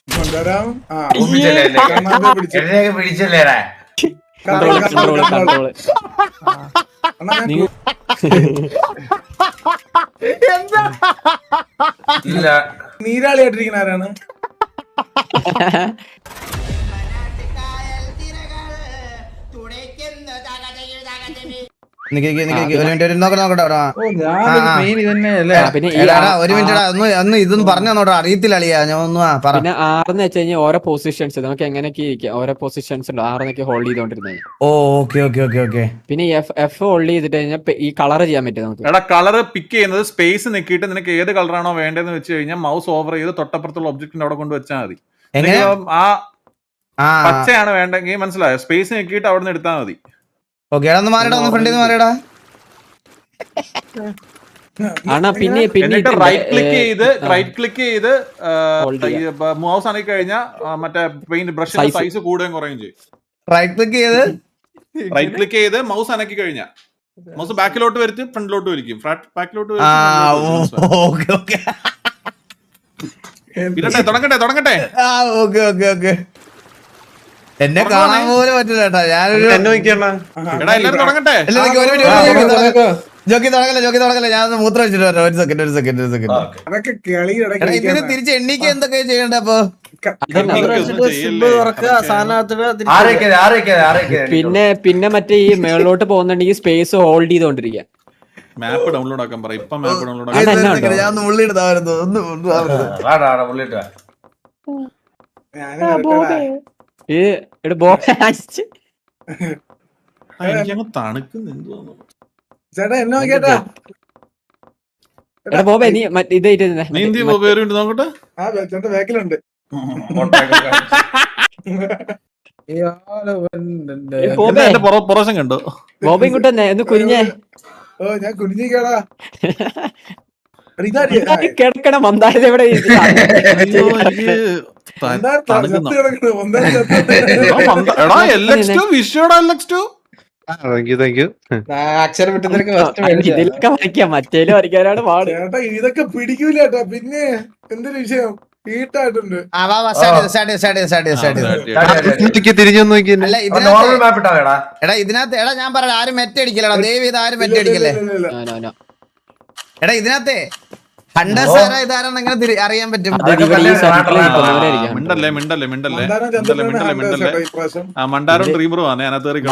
കൊണ്ടുവരാം. പിടിച്ചല്ലേടാ ഇല്ല. നീരാളിയായിട്ടിരിക്കുന്ന ആരാണ്? ഒരു മിനിറ്റ് നോക്കട്ടെ. ഒരു മിനിറ്റ് ഒന്ന് ഇതൊന്നും പറഞ്ഞു തന്നോട്ടോ, അറിയത്തില്ല അളിയാ. ഞാൻ ഒന്ന് പറ. പിന്നെ 6 വെച്ച് കഴിഞ്ഞാൽ ഓരോ പൊസിഷൻസ് നമുക്ക് എങ്ങനെയൊക്കെ ഇരിക്കാം, ഓരോ പൊസിഷൻസ് ഉണ്ട് 6 ഹോൾഡ് ചെയ്തോണ്ടിരുന്നത്. ഓക്കെ. പിന്നെ എഫ് ഹോൾഡ് ചെയ്തിട്ട് കഴിഞ്ഞാൽ ഈ കളർ ചെയ്യാൻ പറ്റും നമുക്ക്. എടാ കളർ പിക്ക് ചെയ്യുന്നത് സ്പേസ് നിക്കിയിട്ട് നിനക്ക് ഏത് കളറാണോ വേണ്ടതെന്ന് വെച്ച് കഴിഞ്ഞാൽ മൗസ് ഓവർ ചെയ്ത് തൊട്ടപ്പുറത്തുള്ള ഒബ്ജക്റ്റിന്റെ അവിടെ കൊണ്ട് വെച്ചാൽ മതി. ആ പച്ചയാണ് വേണ്ടെങ്കിൽ മനസ്സിലായോ, സ്പേസ് നിക്കിയിട്ട് അവിടെ നിന്ന് എടുത്താൽ മതി. ഓക്കെ, ഫ്രണ്ടിൽ നിന്ന് മാറിയടാ. പിന്നെ റൈറ്റ് ക്ലിക്ക് ചെയ്ത് മൗസ് ആണെങ്കിൽ കഴിഞ്ഞാൽ മറ്റേ പെയിന്റ് ബ്രഷിന്റെ സൈസ് കൂടുകയും കുറയുകയും ചെയ്യും. റൈറ്റ് ക്ലിക്ക് ചെയ്ത് മൗസ് അനക്കി കഴിഞ്ഞാൽ മൗസ് ബാക്കിലോട്ട് വരുത്തി ഫ്രണ്ടിലോട്ട് വലിക്കും. ബാക്കിലോട്ട് തുടങ്ങട്ടെ. എന്നെ കാണാൻ പോലും പറ്റില്ല കേട്ടാ. ഞാനൊരു എല്ലാരും തുടങ്ങട്ടെ. ജോക്കി തുടങ്ങല്ലേ. ഞാൻ മൂത്രം വെച്ചിട്ട് വരാം. ഒരു സെക്കൻഡ്. ഇതിന് തിരിച്ച് എണ്ണിക്ക് എന്തൊക്കെയാ ചെയ്യണ്ടേ? അപ്പൊ പിന്നെ മറ്റേ ഈ മേളിലോട്ട് പോകുന്നുണ്ടെങ്കിൽ സ്പേസ് ഹോൾഡ് ചെയ്തോണ്ടിരിക്കുക. മാപ്പ് ഡൗൺലോഡ് ആക്കാൻ പറ. ഇപ്പൊ മാപ്പ് ഡൗൺലോഡ് ഞാൻ ഉള്ളിടുതായിരുന്നു. തണുക്കുന്നു എന്തോന്നു ചേട്ടാ. എന്നോ കേട്ടാ ബോബേ നീ നോക്കട്ടെ. ചേട്ടൻ ബാക്കിലുണ്ട്. പുറവശം കണ്ടോ ബോബ ഇങ്ങോട്ട് ഒന്ന് കുനിഞ്ഞേ. ഓ ഞാൻ കുനിഞ്ഞിക്കാടാ. കിടക്കണ മന്ദാരത് എവിടെ? ഇതിലൊക്കെ വരയ്ക്കാം, മറ്റേലും വരയ്ക്കാനാണ് പാട്. ചേട്ടാ ഇതൊക്കെ പിടിക്കൂല കേട്ടാ. പിന്നെ എന്തൊരു വിഷയം ഹീറ്റായിട്ടുണ്ട്. ഇതിനകത്ത് എടാ ഞാൻ പറയാം, ആരും മെറ്റടിക്കലടാ. ദയവ് ചെയ്ത് ആരും മെറ്റടിക്കല്ലേ. എടാ ഇതിനകത്തെ ഹണ്ടേഴ്സ് ഇതാരാന്ന് എങ്ങനെ അറിയാൻ പറ്റും?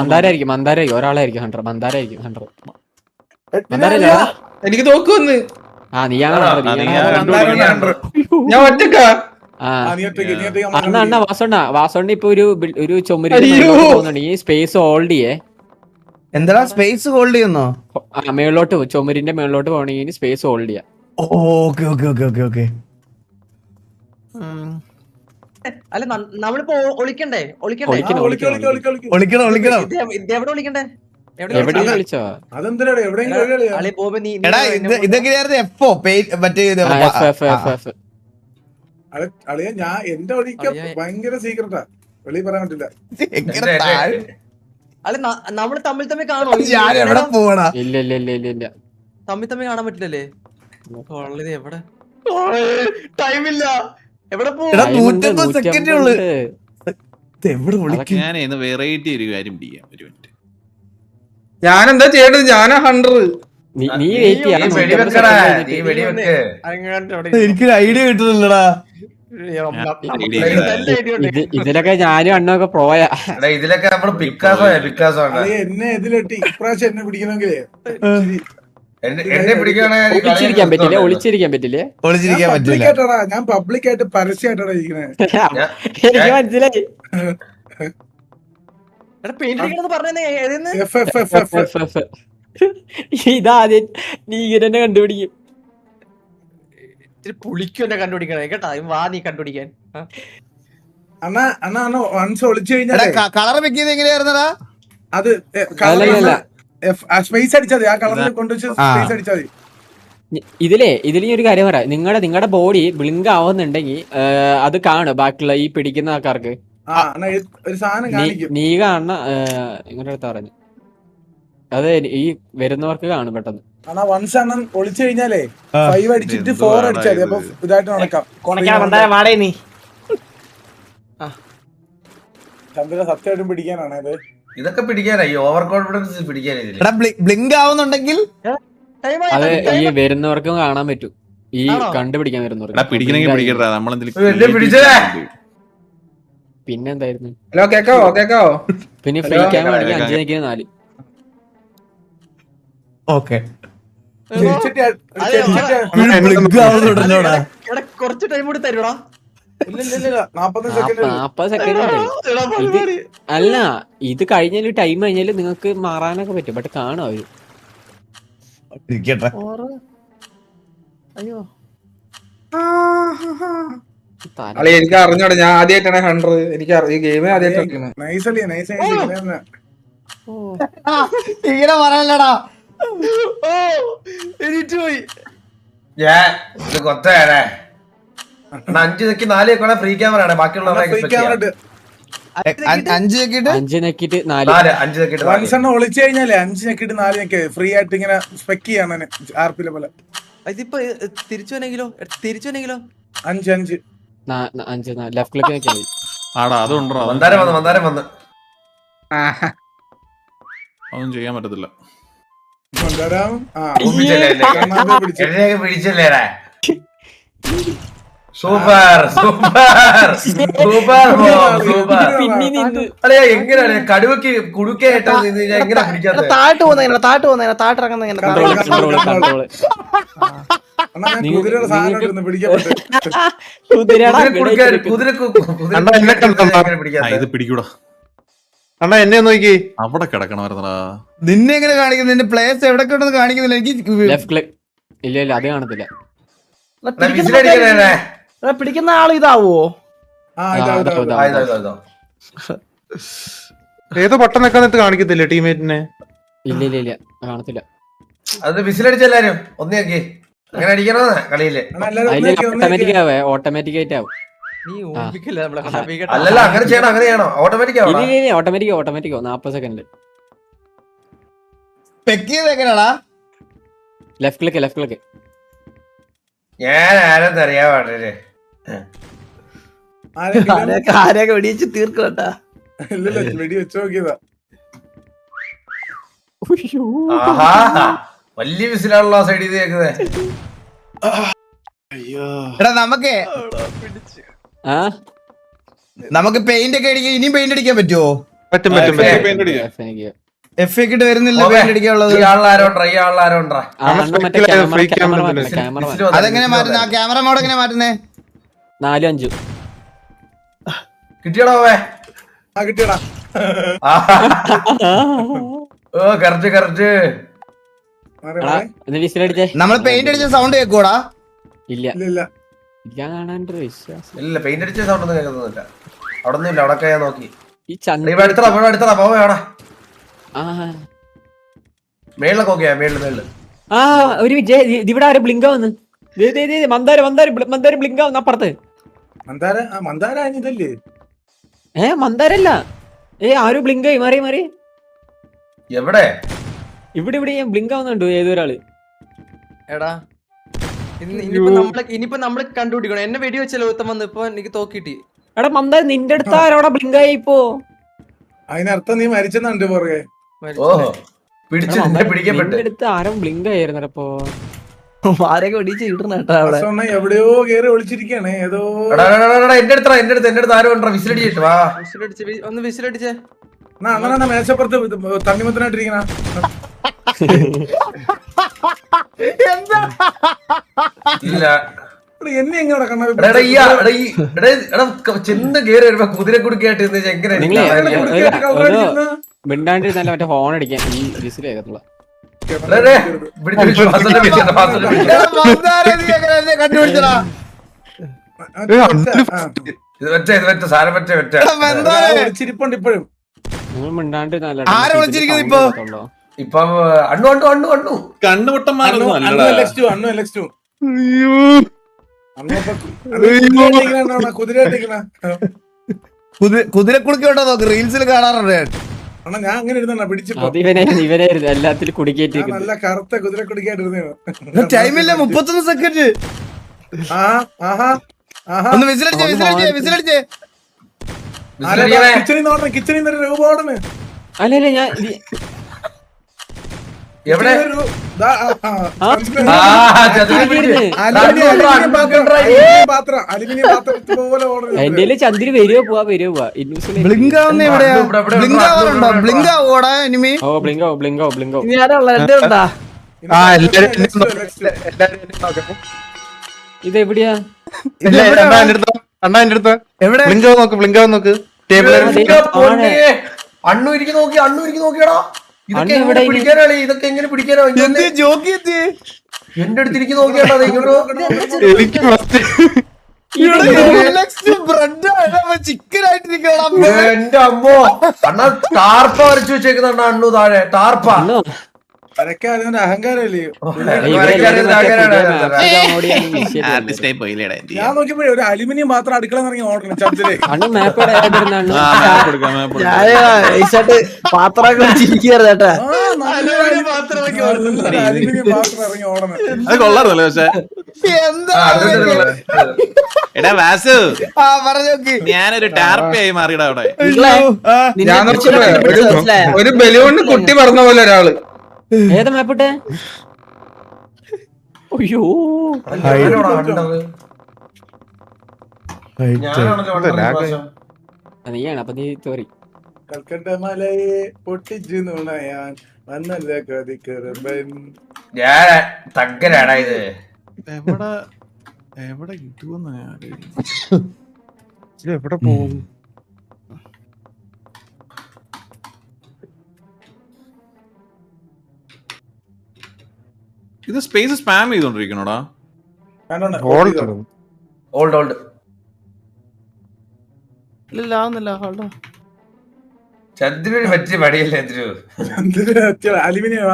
മന്ദാരായിരിക്കും ഒരാളായിരിക്കും ഹണ്ടർ. മന്ദാരായിരിക്കും ഹണ്ടർ. എനിക്ക് തോക്കുവന്ന്. അണ്ണ വാസോണ്ണ ഇപ്പൊ ഒരു ചുമരി പോകുന്നുണ്ടെങ്കിൽ സ്പേസ് ഹോൾഡ് ചെയ്യേ. എന്താ സ്പേസ് ഹോൾഡ് ചെയ്യുന്നോ? മേളിലോട്ട് ചുമരിന്റെ മേളിലോട്ട് പോകണമെങ്കിൽ സ്പേസ് ഹോൾഡ് ചെയ്യാം. ഓക്കെ. അല്ല നമ്മളിപ്പോ ഒളിക്കണ്ടേ? ഇതൊക്കെയായിരുന്നു എപ്പോ മറ്റേ ഞാൻ എന്റെ ഒഴിക്ക ഭയങ്കര സീക്രട്ടാ, വെളി പറയാൻ പറ്റില്ല. അല്ല നമ്മള് തമ്മിൽ കാണോ? ഞാൻ എവിടെ പോവാ? ഇല്ല തമ്മിൽ കാണാൻ പറ്റില്ലല്ലേ? എവിടെ ടൈമില്ല. എവിടെ വെറൈറ്റി ഒരു കാര്യം പിടിക്കാം. ഒരു മിനിറ്റ്, ഞാനെന്താ ചെയ്യേണ്ടത്? ഞാനാ ഹണ്ടർ. എനിക്കൊരു ഐഡിയ കിട്ടുന്നില്ലടാ. ഇതിലൊക്കെ ഞാനും അണ്ണൊക്കെ പോയാ. ഇതിലൊക്കെ നമ്മള് പിക്കാസോ എന്നെ ഇതിലിട്ട് ഇപ്രാവശ്യം എന്നെ പിടിക്കണമെങ്കിലേ എന്നെ ഒളിച്ചിരിക്കാൻ പറ്റില്ലേ? ഞാൻ പബ്ലിക്കായിട്ട് പരസ്യമായിട്ടാണ് ഇരിക്കണേ. എനിക്ക് മനസ്സിലായി. ഇതാദ്യം നീ ഇങ്ങനെ കണ്ടുപിടിക്കും. പുളിക്കും എന്നെ കണ്ടുപിടിക്കണേ കേട്ടാ. വാ നീ കണ്ടുപിടിക്കാൻ. അണ്ണാ വൺസ് ഒളിച്ചു കഴിഞ്ഞാൽ കളർ വെക്കിയത് എങ്ങനെയായിരുന്നടാ? അത് സ്പേസ് അടിച്ചാൽ മതി. ആ കളറിൽ കൊണ്ടുവച്ച് സ്പേസ് അടിച്ചാൽ മതി. ഇതിൽ ഒരു കാര്യം പറയാം. നിങ്ങളുടെ ബോഡി ബ്ലിങ്ക് ആവുന്നുണ്ടെങ്കിൽ അത് കാണും ബാക്കിയുള്ള ഈ പിടിക്കുന്ന ആൾക്കാർക്ക്. ഒരു സാധനം കാണിക്കും. നീ കാണുന്ന ഇങ്ങനെ അടുത്ത് പറഞ്ഞു അത് ഈ വരുന്നവർക്ക് കാണും പെട്ടെന്ന്. ആണാ വൺസ് അണ്ണൻ ഒളിച്ചു കഴിഞ്ഞാലേ 5 അടിച്ചിട്ട് 4 അടിച്ചാൽ മതി. അപ്പൊ ഇതായിട്ട് നടക്കാം. ചന്ദ്ര സത്യമായിട്ടും പിടിക്കാനാണ് ഇത്. ഇതൊക്കെ പിടിക്കാനായി ഓവർ കോൺഫിഡൻസ് പിടിക്കാനായി എടാ ബ്ലിങ്ക് ആവുന്നുണ്ടെങ്കിൽ അത് ഈ വരുന്നവർക്കും കാണാൻ പറ്റും. ഈ കണ്ടുപിടിക്കാൻ വരുന്നവർക്ക് പിടിക്കണമെങ്കിൽ പിടിക്കട്ടെ എന്നെ നമ്മളെന്തെങ്കിലും പിടിച്ചേ. പിന്നെന്തായിരുന്നു? ഹലോ കേക്കാവോ? പിന്നെ ഫ്രീ ക്യാം ആണെങ്കിൽ 5 നിൽക്കുന്ന 4. ഓക്കെ കുറച്ച് ടൈം കൂടി തരൂടാ. 40 സെക്കൻഡ് 40 സെക്കൻഡ് അല്ല, ഇത് കഴിഞ്ഞാല് ടൈം കഴിഞ്ഞാല് നിങ്ങൾക്ക് മാറാനൊക്കെ പറ്റും. ബട്ട് കാണും അവര്. അയ്യോ തല- അല്ല എനിക്ക് അറിഞ്ഞോടെ, ഞാൻ ആദ്യമായിട്ടാണ് 100. എനിക്ക് ഈ ഗെയിം ആദ്യമായിട്ടാണ്. നൈസല്ലേ നൈസ് ഇങ്ങനെ പറയല്ലടാ. എണീറ്റ് പോയി. ഞാൻ ഇത് കൊത്തയാണേ 5 നിക്കി 4 വെക്കണേ ഫ്രീ ക്യാമറ ആണ്. ബാക്കിയുള്ളവരെ ഫ്രീ ക്യാമറ 5 നോക്കിട്ട് 5 നെക്കിട്ട് 4. 5 നിക്കിട്ട് വൺസ് എണ്ണം ഒളിച്ചു കഴിഞ്ഞാലേ 5 ഞെക്കിട്ട് 4 ഞെക്ക് ഫ്രീ ആയിട്ട് ഇങ്ങനെ സ്പെക്ക് ചെയ്യാണ് ആർപ്പിലെ പോലെ. ഇതിപ്പോ തിരിച്ചു വന്നെങ്കിലോ 5 5 5 ലെഫ്റ്റ് ക്ലിക്ക് നോക്കിയാൽ മതി. ആടാ അതുണ്ടോ? മന്ദാരം വന്ന് അതൊന്നും ചെയ്യാൻ പറ്റത്തില്ല. കൊണ്ടുവരാം. എന്നെയൊക്കെ പിടിച്ചല്ലേടാ. സൂപ്പർ പിന്നെ നിന്ന് അല്ലെ എങ്ങനെയാണ് കടുവക്ക് കുടുക്കായിട്ട് എങ്ങനെ പിടിക്കാത്ത താട്ട് ഇറങ്ങുന്ന control. കുതിരയുടെ സാധനം പിടിക്കപ്പെട്ടു. ഇത് പിടിക്കൂടാ. അണ്ണാ എന്നെ നോക്കി. അവിടെ കിടക്കണമായിരുന്നടാ. നിന്നെ എങ്ങനെ കാണിക്കുന്നു? നിന്റെ പ്ലേസ് എവിടെ ഉണ്ടെന്ന് കാണിക്കുന്നില്ല. എനിക്ക് ലെഫ്റ്റ് ക്ലിക്ക് ഇല്ല അത് കാണത്തില്ല. പിടിക്കുന്ന ആള് ഇതാവോ? ഏതോ ബട്ടൺ നിൽക്കാന്നിട്ട് കാണിക്കത്തില്ലേ ടീമേറ്റിനെ? ഇല്ല കാണത്തില്ല. അത് വിസിലടിച്ചെല്ലാരും ഒന്നേക്ക് അങ്ങനെ അടിക്കണോ കളിയില്? ഓട്ടോമാറ്റിക് ആയിട്ട് ആവും. അല്ലല്ല അങ്ങനെ ചെയ്യണോ ഓട്ടോമാറ്റിക് ആവണം. ഓട്ടോമാറ്റിക്കോ 40 സെക്കൻഡ്. എങ്ങനെയാടാ? ലെഫ്റ്റ് ക്ലിക്ക് ഞാൻ ആരെന്ന് അറിയാൻ പാടില്ലേ? ആരെയൊക്കെ വെടിച്ച് തീർക്കട്ടാ. വെടി വെച്ച് നോക്കിയതാ. ആഹാ വലിയ വിസിലാണല്ലോ ആ സൈഡിൽ കേൾക്കുന്നേ. എടാ നമുക്ക് പെയിന്റ് ഒക്കെ അടിക്കാൻ ഇനിയും പെയിന്റ് അടിക്കാൻ പറ്റുമോ? പറ്റും. എഫ് കിട്ട് വരുന്നില്ല പെയിന്റ് അടിക്കാനുള്ളത്. അതെങ്ങനെ മാറ്റുന്ന? ആ ക്യാമറ മോഡ് എങ്ങനെ മാറ്റുന്നേ? 4 5 കിട്ടിയടോ കിട്ടിയടാ. ഓ കറക്റ്റ് വിസിലടിച്ചേ. നമ്മൾ പെയിന്റ് അടിച്ച സൗണ്ട് കേൾക്കൂടാ? ഇല്ല ഇല്ല ഞാൻ കാണാണ്ട് വിശ്വാസം. ഇല്ല പെയിന്റ് അടിച്ച സൗണ്ട് ഒന്നും കേൾക്കുന്നില്ല. അവിടെ ഒന്നും ഇല്ല. അവിടെ ഞാൻ നോക്കി. ഈ ചന്ദ്ര അടുത്തടാ പോവേ അവിടെ ആ മേളിലൊക്കെ നോക്കിയാ മേളില് ഒരു ഇവിടെ ആരും ബ്ലിങ്ക് ആവുന്നു. മന്ദാര ബ്ലിങ്ക് ആവുന്നു അപ്പുറത്ത്. മന്ദാര ഇതല്ലേ? മന്ദാരല്ല. ആരും ബ്ലിങ്ക് ആയി മാറി എവിടെ? ഇവിടെ ബ്ലിങ്ക് ആവുന്നുണ്ട് ഏതൊരാള്. എടാ ഇനിയിപ്പോ നമ്മള് കണ്ടുപിടിക്കണം. എന്നെ വെടി വെച്ചല്ലോ ഉത്തം വന്ന്. ഇപ്പൊ എനിക്ക് തോക്കിട്ടി. എടാ മന്ദാര നിന്റെ അടുത്ത് ആരോടാ ബ്ലിങ്ക് ആയി ഇപ്പോ? അതിനർത്ഥം നീ മരിച്ചെന്നുണ്ട് പുറകെ. ഓഹോ പിടിക്കപ്പെട്ടു. അടുത്ത് ആരും ബ്ലിങ്ക് ആയിരുന്നു. അപ്പൊ ആരെയൊക്കെ വെടിച്ച് ഇടണേട്ടാ അവിടെ. എവിടെയോ കേറി ഒളിച്ചിരിക്കാണ് ഏതോ. എന്റെ അടുത്ത് ആരോ വിസിലടിച്ചിട്ട് വാ. ഒന്ന് വിസിലടിച്ചേ. അങ്ങനെ മേശപ്പുറത്ത് തണ്ണിമത്തനായിട്ടിരിക്കണ ഇല്ല എന്നെ എങ്ങനെ ചെന്ന് കേറി വരുമ്പോ കുതിര കുടുക്കായിട്ട് എങ്ങനെ മിണ്ടാണ്ടിരുന്നല്ല മറ്റേ ഫോൺ അടിക്കാൻ ഈ വിസിൽ കേൾക്കത്തുള്ള. കണ്ടുപിടിച്ചടാ. ഒളിച്ചിരിപ്പുണ്ട് ഇപ്പോഴും. നിങ്ങൾ മിണ്ടാണ്ടിരുന്നല്ല ആരെ വിളിച്ചിരിക്കുന്നു ഇപ്പൊ? ഇപ്പൊ അണ്ണു കണ്ണുപൊട്ടന്മാരൊന്നും കുതിരയായിട്ടിരിക്കണ കുതിരക്കുളിക്കോട്ടോ നോക്ക്. റീൽസിൽ കാണാറുണ്ട്. അണ്ണാ ഞാൻ അങ്ങനെ ഇരുന്ന പിടിച്ചിപ്പോ അത് ഇവനായിരുന്നു എല്ലാത്തിലും കുടിക്കേറ്റി ഞാൻ നല്ല കറുത്ത കുതിര കുടിക്കാണ്ടിരുന്നു. ടൈമില്ല 31 സെക്കൻഡ്. ഒന്ന് വിസിലടിച്ചേ. കിച്ചണിൽ നിന്ന് രൂപ ഓടണ്. അല്ലല്ല ഞാൻ എവിടെ അലുമിനിയം പാത്രം പോലെ ഓടണ്. എന്റെ ചന്ദ്രി വരുവോ പോവാ ഇന്നൂസിലെ ബ്ലിങ്ക് ആവുന്ന എവിടെയാ? ബ്ലിങ്ക് ആവാറുണ്ടോ? ബ്ലിങ്ക് ആവോടാ എനിമി? ഓ ബ്ലിങ്കോ ഇതെവിടെയാ? അണ്ണാ എന്റെ അടുത്ത് എവിടെ? ബ്ലിങ്ക് നോക്ക് ടേബിൾ. അണ്ണു ഇരിക്കും നോക്കിയാടാ. ഇതൊക്കെ എങ്ങനെ പിടിക്കാനാണ്? ഇതൊക്കെ എങ്ങനെ പിടിക്കാനോ? എന്റെ അടുത്തിരിക്കും നോക്കിയാടാ. എനിക്ക് ചിക്കൻ ആയിട്ടിരിക്കണം. എന്റെ അമ്മോ അണ്ണ ടാർപ്പ വരച്ചു വെച്ചേക്കുന്ന അണ്ണു താഴെ ടാർപ്പ. വരയ്ക്കാൻ അഹങ്കാരല്ലേ? ഞാൻ നോക്കിയപ്പോഴേ ഒരു അലുമിനിയം പാത്രം അടുക്കള ഇറങ്ങി ഓടണം ചന്ദ്രേ. അലുമിനിയം പാത്രം ഇറങ്ങി ഓടണം. അത് കൊള്ളാറില്ല. പക്ഷെ എടാ വാസു, ഞാനൊരു ടാർപ്പയായി മാറിയടാ അവിടെ. ഞാൻ ഒരു ബലൂണിന് കുട്ടി പറഞ്ഞ പോലെ ഒരാള്. ഏതാ മാപ്പിട്ടെ? അയ്യോ നീയാണ്. അപ്പൊ നീ തോറി കൽക്കട്ട മലയെ പൊട്ടിച്ചു നുണയാൻ വന്നല്ല കതിക്കറമ്പൻ. ഞാൻ തగ్గനാടാ ഇത്. എവിടെ കിട്ടുമെന്ന് എവിടെ പോകും? ഇത് സ്പേസ് സ്പാം ചെയ്തോണ്ടിരിക്കണോടാ. ഓൾഡ് ചന്ദ്രന് പറ്റിയ പടിയല്ലേ അലുമിനിയം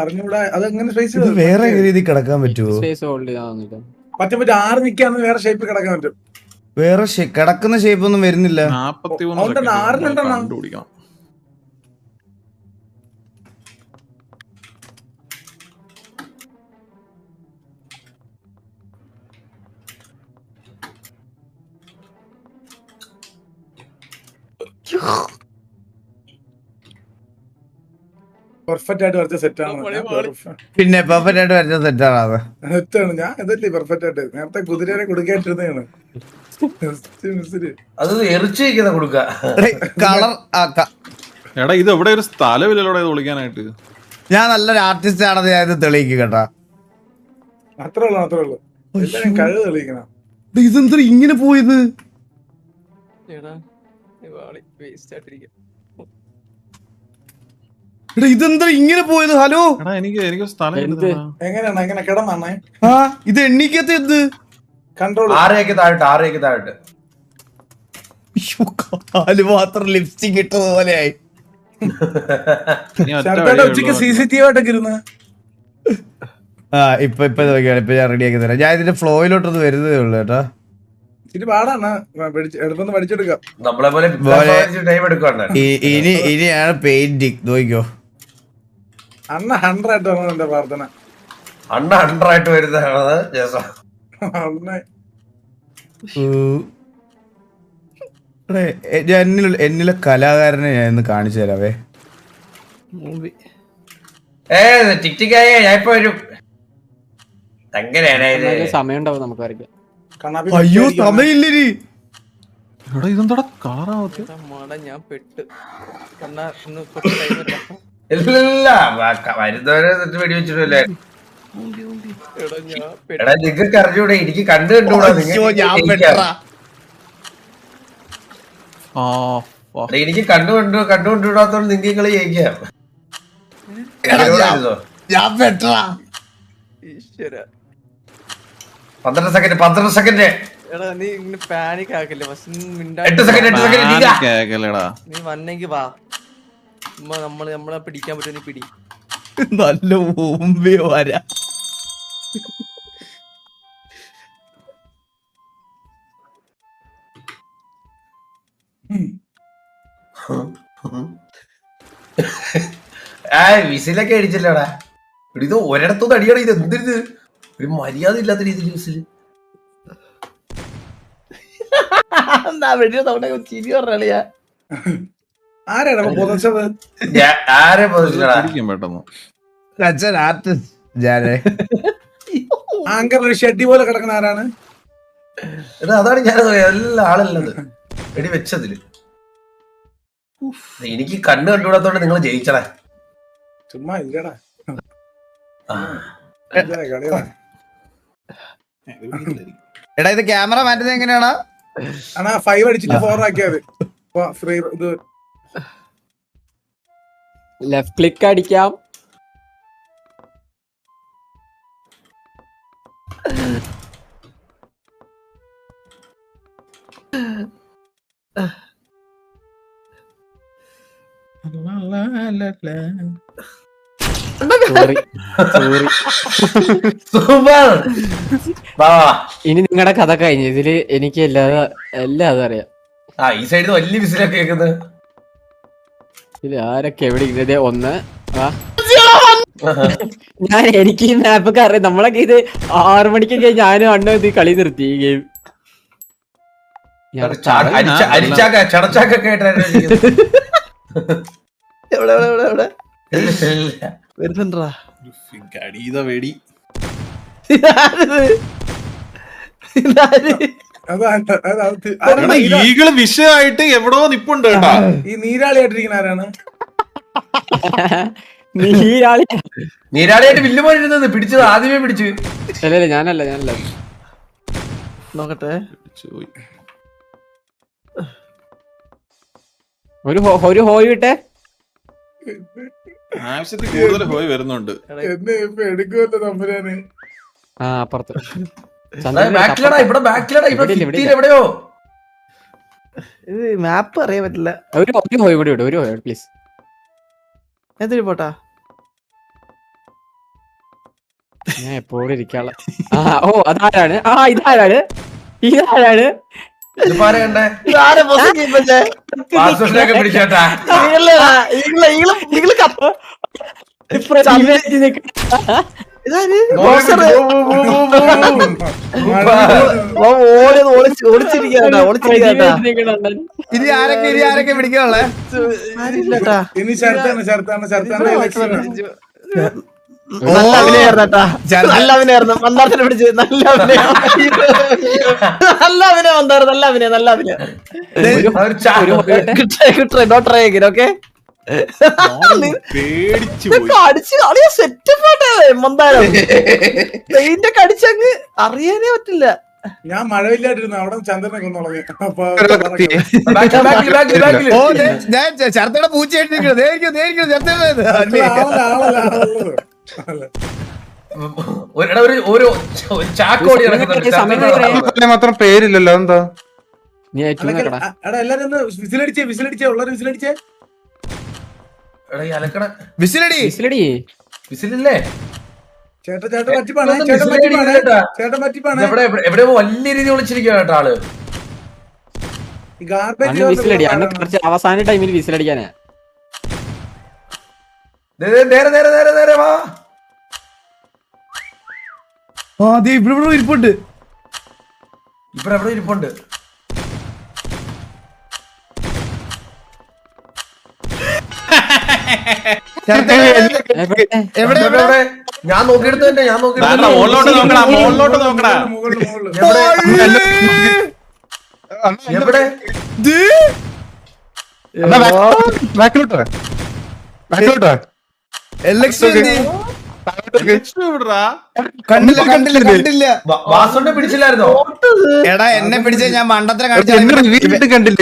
അറിഞ്ഞൂടാ. അതെങ്ങനെ സ്പേസ് വേറെ രീതി കിടക്കാൻ പറ്റുമോ? സ്പേസ് ഹോൾഡ് ചെയ്യാവുന്നില്ല. പറ്റും ആറ് നിൽക്കാന്ന് വേറെ ഷേപ്പ് കിടക്കാൻ പറ്റും. വേറെ കിടക്കുന്ന ഷേപ്പ് ഒന്നും വരുന്നില്ല. 41 കണ്ടുപിടിക്കണം. പെർഫെക്റ്റ് ആയിട്ട് വരച്ച സെറ്റാണ്. പിന്നെ പെർഫെക്റ്റ് ആയിട്ട് വരച്ച സെറ്റാണ് അത്. സെറ്റാണ്. ഞാൻ ഇതല്ലേ പെർഫെക്റ്റ് ആയിട്ട് നേരത്തെ കുതിരയെ കൊടുക്കാനിരുന്നതാണ്. അത് എറിച്ചു വയ്ക്കുന്ന കൊടുക്ക കളർ എടാ ഇത് എവിടെ ഒരു സ്ഥലമില്ലല്ലോടെ വിളിക്കാനായിട്ട്. ഞാൻ നല്ലൊരു ആർട്ടിസ്റ്റ് ആണെന്ന് ഞാൻ ഇത് തെളിയിക്കും കേട്ടാ. അത്രേ ഉള്ളു. കഴിവ് തെളിയിക്കണം. ഇതെന്താ ഇങ്ങനെ പോയത്? ഇതെന്താ ഇങ്ങനെ പോയത്? ഹലോ എനിക്ക് സ്ഥലം എങ്ങനെയാണ് എങ്ങനെ കിടന്നാണേ? ഇത് എണ്ണിക്കത്തെ എന്ത് കൺട്രോൾ? ആറേക്ക് താഴോട്ട്. കാല് മാത്രം ലിപ്സ്റ്റിക് ഇട്ടതുപോലെയായി. ഉച്ചക്ക് CCTV ആയിട്ടൊക്കെ ഇരുന്ന്. ഇപ്പൊ നോക്കിയാണ്. ഇപ്പൊ ഞാൻ റെഡിയാക്കി തരാം. ഞാൻ ഇതിന്റെ ഫ്ലോയിലോട്ടൊന്ന് വരുന്നതേ ഉള്ളു കേട്ടാ. ഇച്ചിരി പാടാണ്. എടുത്തൊന്ന് പഠിച്ചെടുക്കാം. നമ്മളെ പോലെ ടൈം എടുക്കണ്ട. ഇനിയാണ് പെയിന്റിങ്. നോക്കിക്കോ അണ്ണ 100 ആയിട്ട് വരണം എന്റെ പ്രാർത്ഥന. അണ്ണ 100 ആയിട്ട് വരുന്നതാണ്. എന്നിലെ കലാകാരനെ ഞാൻ ഇന്ന് കാണിച്ചു തരാവേ. ടിക്ടിക്കായ ഞാൻ ഇപ്പൊ വരും. സമയം ഉണ്ടാവും നമുക്ക് വരയ്ക്കാം. അയ്യോ സമയില്ലരി. ഇതെന്താ കളറാവത്ത്? ഞാൻ പെട്ട് വരുന്നവരെ വെടി വെച്ചിട്ടില്ലേ? എടാ നിങ്ങൾക്ക് അറിഞ്ഞൂടെ? എനിക്ക് കണ്ടുകൂടാ. എനിക്ക് കണ്ടുകൊണ്ടുവിടാത്തോണ്ട് നിങ്ങൾക്ക് കളി ജയിക്കാം. 12 സെക്കൻഡ്. നീ ഇങ്ങനെ പാനിക് ആക്കല്ലേ. 8 സെക്കൻഡ്. നീ വന്നെങ്കി വാ. നമ്മളെ പിടിക്കാൻ പറ്റും. പിടി. നല്ല മുമ്പേ വരാ. വിസിലൊക്കെ അടിച്ചല്ലോടാ. ഇത് ഒരിടത്തൊന്നും അടിയണം. ഇത് എന്തിരുത് ഒരു മര്യാദ ഇല്ലാത്ത രീതിയിൽ വിസില്. ചിരി പറഞ്ഞാ ആരാണ് പൊതച്ചത്? ആരെ പൊതിച്ചടാ? പെട്ടെന്ന് ആങ്കർ ഷെഡി പോലെ കിടക്കുന്ന ആരാണ്? അതാണ് ഞാൻ എല്ലാ ആളല്ലത് എടി വെച്ചതില്. എനിക്ക് കണ്ണു കണ്ടുകൂടാത്തോണ്ട് നിങ്ങൾ ജയിച്ചടാ. ചുമ്മാ ഇല്ലടാ. എടാ ഇത് ക്യാമറ മാറ്റുന്നത് എങ്ങനെയാണോ? 5 അടിച്ചിട്ട് 4 ആക്കിയത്. ഇത് ലെഫ്റ്റ് ക്ലിക്ക് അടിക്കാം. ഇനി നിങ്ങളുടെ കഥ കഴിഞ്ഞു. ഇതില് എനിക്ക് എല്ലാം അതറിയാം. ഈ സൈഡിൽ വലിയ വിസിലൊക്കെ കേൾക്കുന്നത്. ഇതില് ആരൊക്കെ എവിടെ ഇരുന്നത്? ഒന്ന് എനിക്ക് ഈ മാപ്പൊക്കെ അറിയാം. നമ്മളൊക്കെ ഇത് 6 മണിക്കൊക്കെ ഞാനും അണ്ണ ഇത് കളി നിർത്തി ഈ ഗെയിം. ചടച്ചാക്കൊക്കെ വരുന്നുണ്ടാ വെടി ഈകള് വിഷയമായിട്ട് എവിടോ നിപ്പുണ്ട് കേട്ടാ. ഈ നീരാളിയായിട്ടിരിക്കുന്ന ആരാണ്? നീരാളിയായിട്ട് വില്ല് പോയിരുന്നത് പിടിച്ചത് ആദ്യമേ പിടിച്ചു. അല്ലല്ല ഞാനല്ല നോക്കട്ടെ. ഒരു ഹോയ് വിട്ടെ. ആവശ്യത്തിൽ കൂടുതൽ ഹോയ് വരുന്നുണ്ട്. എന്നെ ഇപ്പൊ എടുക്കുമല്ലോ തമ്പുരാന്. അപ്പുറത്ത് എവിടെയോ ഇത് മാപ്പ് അറിയാൻ പറ്റില്ല. ഒരു ഹോയ് കൂടി വിടും. ഒരു ഹോയ് പ്ലീസ്. എന്തൊരു പോട്ടാ ഞാൻ എപ്പോഴും ഇരിക്കാനുള്ള. അതാരാണ്? ഇതാരാണ്? പിടിച്ചേട്ടാ. ഇനി ആരൊക്കെ പിടിക്കാനുള്ളേ? ഇനി ശരത്താണ് നല്ല അഭിനയായിരുന്നേട്ടാ. നല്ല അഭിനയായിരുന്നു. മന്ദാരത്തിനെ പിടിച്ച് നല്ല അഭിനയം. നല്ല അഭിനയം. Not try again. Okay set പോട്ടെ. മന്ദാരം പെയിന്റ് ഒക്കെ അടിച്ചങ്ങ് അറിയാനേ പറ്റില്ല. ഞാൻ മഴയില്ലാണ്ടിരുന്നു. അവിടെ ചന്ദ്രനെ കൊന്നുളഞ്ഞു. ചർത്തയുടെ പൂച്ചയായിട്ടിരിക്കുന്നത് മാത്രം പേരില്ലല്ലോ. എന്താ എല്ലാരും വിസിലടിച്ചേ ഉള്ളൊരു വിസിലടിച്ചേ. വിസിലല്ലേ ചേട്ടൻ പറ്റിപ്പാണ്. എവിടെയോ വലിയ രീതി വിളിച്ചിരിക്കുക കേട്ടോ ആള്. വിസിലടി കുറച്ച് അവസാന ടൈമിൽ വിസിലടിക്കാനാ. നേരെ വാ. ഇവിടെ ഇരിപ്പുണ്ട്. ഇവിടെ ഇരിപ്പുണ്ട്. എവിടെ? ഞാൻ നോക്കിയെടുത്തന്നെ. മുകളിലോട്ട് നോക്കടാ. എവിടെ? കണ്ടില്ല. വാസുണ്ടെ പിടിച്ചില്ലായിരുന്നോ? എടാ എന്നെ പിടിച്ച ഞാൻ മണ്ടത്തിനെ കണ്ടില്ല.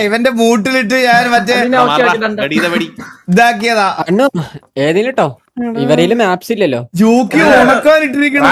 ഇവന്റെ മൂട്ടിലിട്ട് ഞാൻ മറ്റേ ഇതാക്കിയതാ. ഏതെങ്കിലും കേട്ടോ ഇവരേലും മാപ്സ് ഇല്ലല്ലോ. ജോക്കി ഉണക്കാനിട്ടിരിക്കണം.